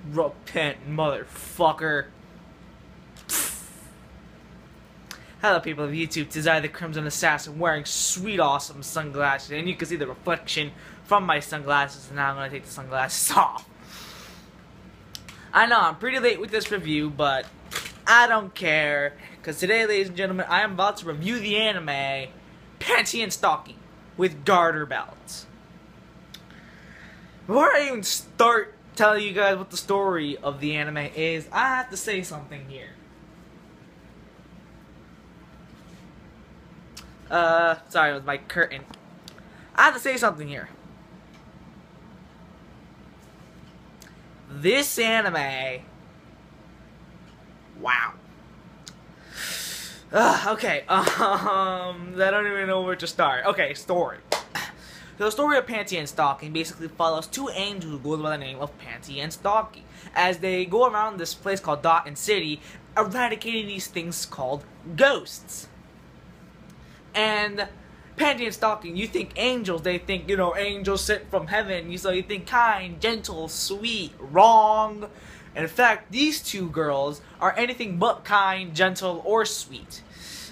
Repent, motherfucker. Hello people of YouTube, tis I the Crimson Assassin wearing sweet awesome sunglasses, and you can see the reflection from my sunglasses, and now I'm going to take the sunglasses off. I know, I'm pretty late with this review, but I don't care, because today, ladies and gentlemen, I am about to review the anime Panty and Stocking with Garterbelt. Before I even start telling you guys what the story of the anime is, I have to say something here. Sorry, it was my curtain. I have to say something here. This anime, wow. Okay, I don't even know where to start. Okay, story. So the story of Panty and Stocking basically follows two angels who go by the name of Panty and Stocking as they go around this place called Dot and City, eradicating these things called ghosts. And Panty and Stocking, you think angels, they think, you know, angels sent from heaven, so you think kind, gentle, sweet. Wrong. In fact, these two girls are anything but kind, gentle, or sweet.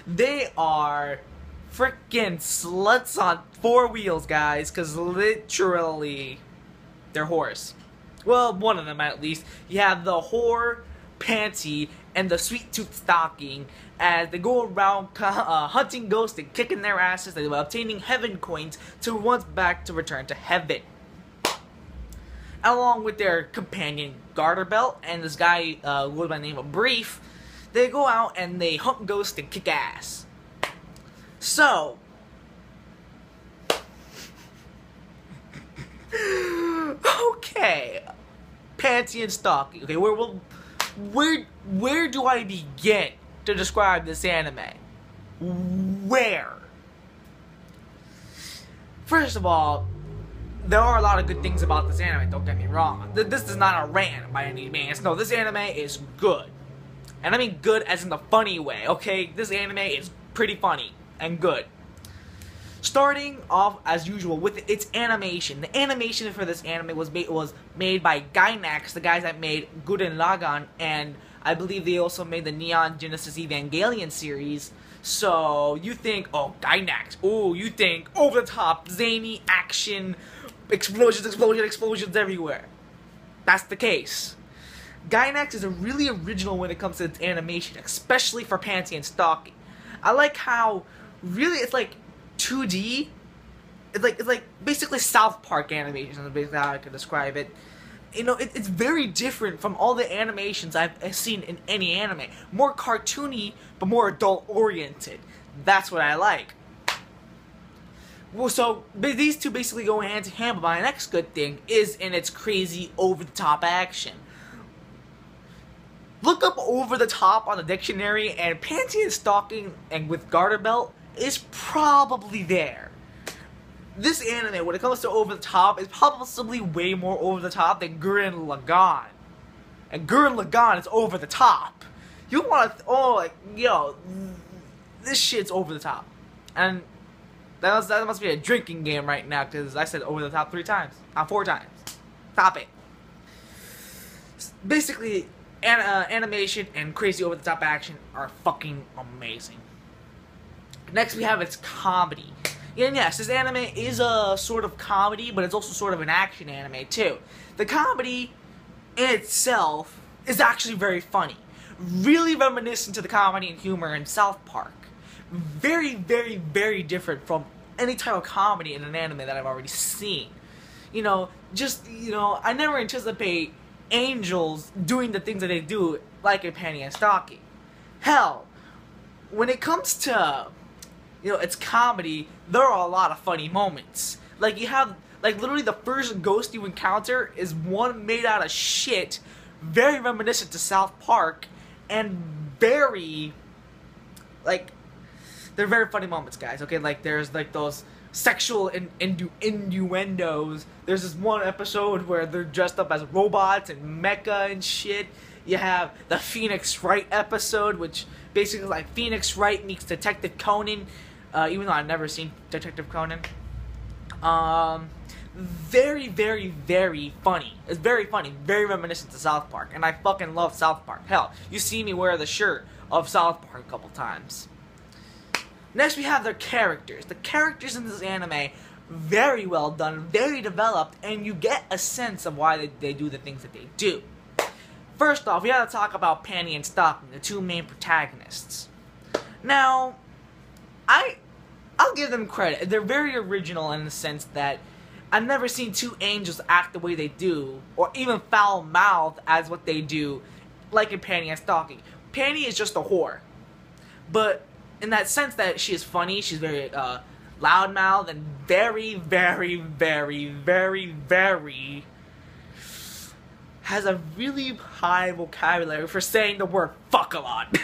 They are freaking sluts on four wheels, guys, because literally, they're whores. Well, one of them at least. You have the whore, Panty, and the sweet tooth Stocking, as they go around hunting ghosts and kicking their asses, and obtaining heaven coins to once back to return to heaven. Along with their companion Garterbelt and this guy who goes by the name of Brief, they go out and they hunt ghosts and kick ass. So, okay, Panty and Stocking. Okay, where do I begin to describe this anime? Where? First of all, there are a lot of good things about this anime, don't get me wrong. This is not a rant by any means. No, this anime is good. And I mean good as in the funny way, okay? This anime is pretty funny and good. Starting off, as usual, with its animation. The animation for this anime was made by Gainax, the guys that made Gurren Lagann, and I believe they also made the Neon Genesis Evangelion series. So, you think, oh, Gainax. Oh, you think over-the-top, zany action, explosions everywhere. That's the case. Gainax is really original when it comes to its animation, especially for Panty and Stocking. I like how, really, it's like 2D. It's like basically South Park animation, is basically how I could describe it. You know, it's very different from all the animations I've seen in any anime. More cartoony, but more adult-oriented. That's what I like. Well, so these two basically go hand in hand, but my next good thing is in its crazy, over-the-top action. Look up over-the-top on the dictionary, and Panty and Stocking, and with Garterbelt, is probably there. This anime, when it comes to over-the-top, is possibly way more over-the-top than Gurren Lagann. And Gurren Lagann is over-the-top. You want to, oh, like, yo, this shit's over-the-top. And that must be a drinking game right now, because I said over-the-top 3 times. Not 4 times. Stop it. Basically, animation and crazy over-the-top action are fucking amazing. Next, we have its comedy. And yes, this anime is a sort of comedy, but it's also sort of an action anime, too. The comedy in itself is actually very funny. Really reminiscent to the comedy and humor in South Park. Very, very, very different from any type of comedy in an anime that I've already seen. You know, I never anticipate angels doing the things that they do, like in Panty and Stocking. Hell, when it comes to, you know, it's comedy, there are a lot of funny moments. Like, you have, like, literally the first ghost you encounter is one made out of shit, very reminiscent to South Park, and very, like, they're very funny moments, guys, okay? Like, there's, like, those sexual innuendos. There's this one episode where they're dressed up as robots and mecha and shit. You have the Phoenix Wright episode, which basically is like Phoenix Wright meets Detective Conan, even though I've never seen Detective Conan. very, very, very funny. It's very funny, very reminiscent to South Park, and I fucking love South Park. Hell, you see me wear the shirt of South Park a couple times. Next, we have their characters. The characters in this anime, very well done, very developed, and you get a sense of why they do the things that they do. First off, we have to talk about Panty and Stocking, the two main protagonists. Now, I'll give them credit. They're very original in the sense that I've never seen two angels act the way they do, or even foul-mouthed as what they do, like in Panty and Stocking. Panty is just a whore. But in that sense that she is funny, she's very loudmouthed and very, very, very, very, very has a really high vocabulary for saying the word fuck a lot.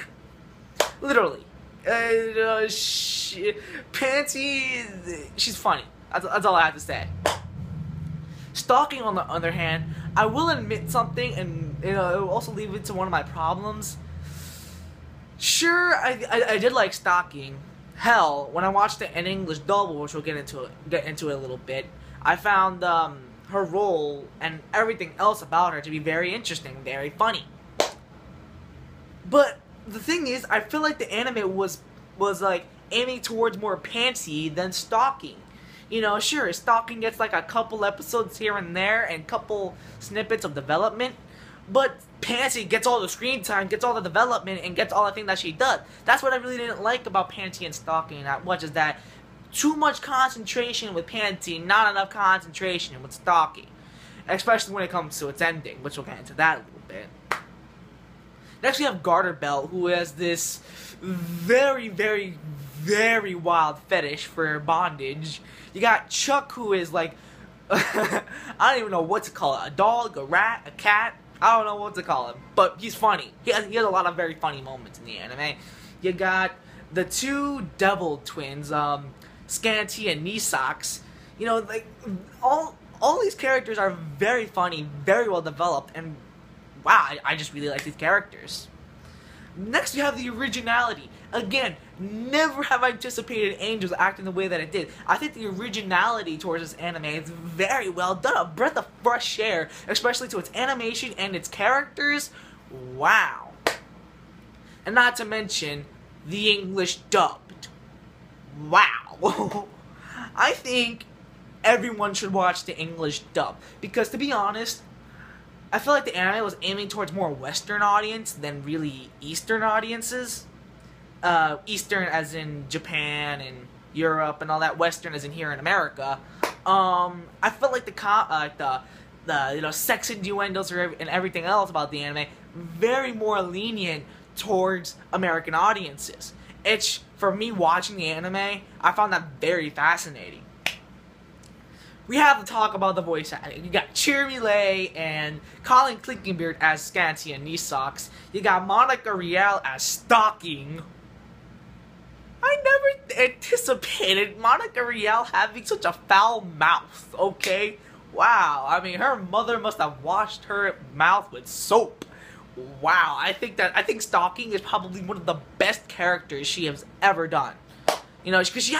Literally. Panty, she's funny. That's all I have to say. Stalking, on the other hand, I will admit something, and it will also lead into one of my problems. Sure, I did like Stalking. Hell, when I watched it in English double, which we'll get into it a little bit, I found her role and everything else about her to be very interesting, very funny. But the thing is, I feel like the anime was like aiming towards more Panty than Stalking. You know, sure, Stalking gets like a couple episodes here and there and couple snippets of development, but Panty gets all the screen time, gets all the development, and gets all the things that she does. That's what I really didn't like about Panty and Stalking that much, is that too much concentration with Panty, not enough concentration with Stalking. Especially when it comes to its ending, which we'll get into that a little bit. Next we have Garterbelt, who has this very, very, very wild fetish for bondage. You got Chuck, who is like, I don't even know what to call it. A dog, a rat, a cat. I don't know what to call him. But he's funny. He has a lot of very funny moments in the anime. You got the two devil twins, Scanty and Knee Socks. You know, like, all these characters are very funny, very well developed, and wow, I just really like these characters. Next, you have the originality. Again, never have I anticipated Angels acting the way that it did. I think the originality towards this anime is very well done. A breath of fresh air, especially to its animation and its characters. Wow. And not to mention, the English dubbed. Wow. I think everyone should watch the English dub. Because to be honest, I feel like the anime was aiming towards more Western audience than really Eastern audiences. Eastern as in Japan and Europe and all that. Western as in here in America. I felt like the sex innuendos and everything else about the anime very more lenient towards American audiences. It's, for me watching the anime, I found that very fascinating. We have to talk about the voice acting. You got Cherry Lay and Colin Clinkenbeard as Scanty and Knee Socks. You got Monica Rial as Stalking. I never anticipated Monica Rial having such a foul mouth, okay? Wow, I mean, her mother must have washed her mouth with soap. Wow, I think Stalking is probably one of the best characters she has ever done. You know, because she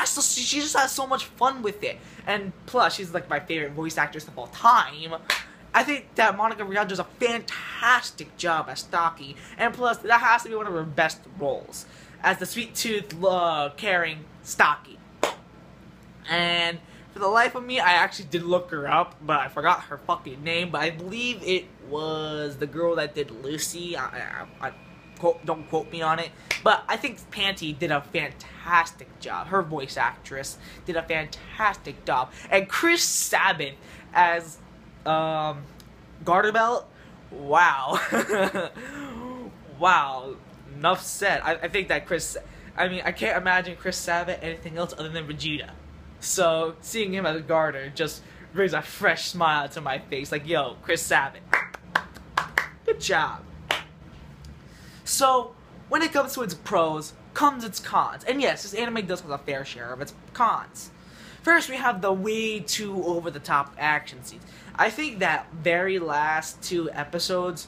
just has so much fun with it. And plus, she's like my favorite voice actress of all time. I think that Monica Rial does a fantastic job as Stalking. And plus, that has to be one of her best roles. As the sweet-toothed, caring Stalking. And for the life of me, I actually did look her up, but I forgot her fucking name. But I believe it was the girl that did Lucy. Don't quote me on it, but I think Panty did a fantastic job. Her voice actress did a fantastic job, and Chris Sabat as Garterbelt. Wow, wow. Enough said. I think that I can't imagine Chris Sabat anything else other than Vegeta. So seeing him as Garter just brings a fresh smile to my face. Like, yo, Chris Sabat, good job. So, when it comes to its pros, comes its cons. And yes, this anime does have a fair share of its cons. First, we have the way too over-the-top action scenes. I think that very last 2 episodes,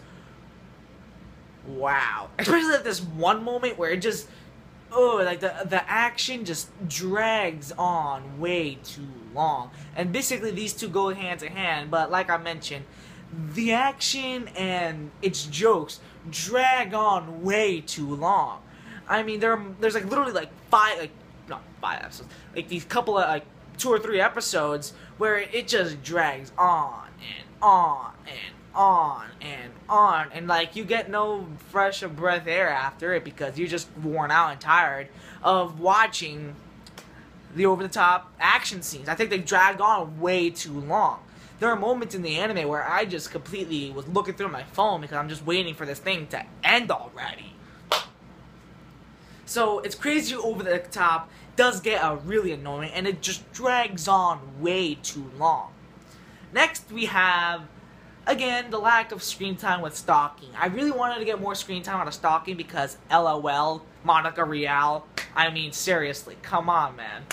wow. Especially at this one moment where it just oh, like the action just drags on way too long. And basically these two go hand in hand, but like I mentioned, the action and its jokes drag on way too long. I mean, there's like literally like not five episodes, like these couple of like 2 or 3 episodes where it just drags on and on and on and on, and like you get no fresh of breath air after it because you're just worn out and tired of watching the over-the-top action scenes. I think they dragged on way too long. There are moments in the anime where I just completely was looking through my phone because I'm just waiting for this thing to end already. So it's crazy over the top, does get really annoying, and it just drags on way too long. Next we have, again, the lack of screen time with stalking. I really wanted to get more screen time out of stalking because LOL, Monica Rial. I mean, seriously, come on, man.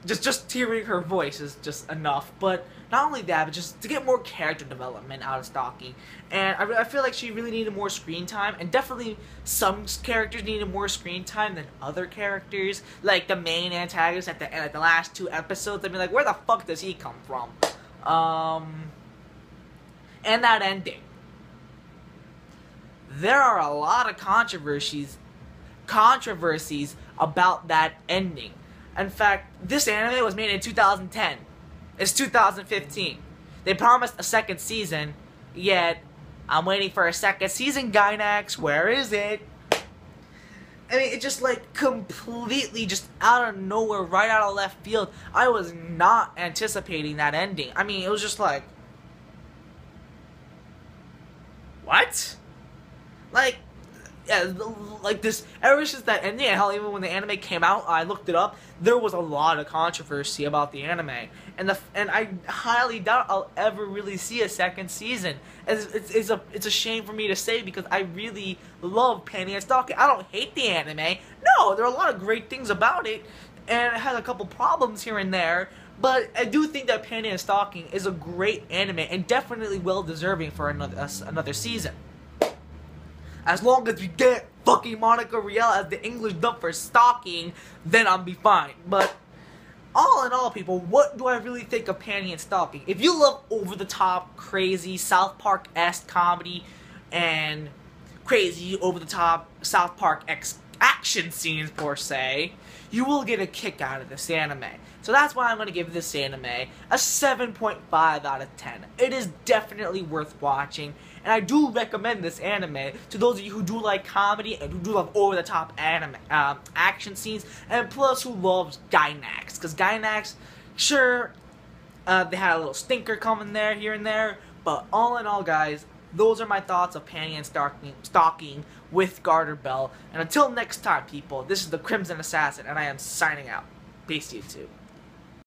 Just hearing her voice is just enough. But not only that, but just to get more character development out of stalking. And I feel like she really needed more screen time. And definitely some characters needed more screen time than other characters. Like the main antagonist at the end, like the last 2 episodes. I mean, like, where the fuck does he come from? And that ending. There are a lot of controversies about that ending. In fact, this anime was made in 2010. It's 2015. They promised a 2nd season, yet I'm waiting for a 2nd season, Gainax. Where is it? I mean, it just like completely just out of nowhere, right out of left field. I was not anticipating that ending. I mean, it was just like, what? Like, yeah, like this, ever since that ending, and hell, even when the anime came out, I looked it up, there was a lot of controversy about the anime, and I highly doubt I'll ever really see a 2nd season. It's a shame for me to say because I really love Panty and Stalking. I don't hate the anime. No, there are a lot of great things about it, and it has a couple problems here and there, but I do think that Panty and Stalking is a great anime and definitely well deserving for another season. As long as we get fucking Monica Rial as the English dub for Stalking, then I'll be fine. But all in all, people, what do I really think of Panty and Stalking? If you love over-the-top, crazy, South Park-esque comedy and crazy, over-the-top South Park-esque action scenes, per se, you will get a kick out of this anime. So that's why I'm going to give this anime a 7.5 out of 10. It is definitely worth watching, and I do recommend this anime to those of you who do like comedy and who do love over-the-top anime action scenes, and plus who loves Gainax. Because Gainax, sure, they had a little stinker coming there, here and there, but all in all, guys, those are my thoughts of Panty and Stalking with Garterbelt. And until next time, people, this is the Crimson Assassin, and I am signing out. Peace, YouTube.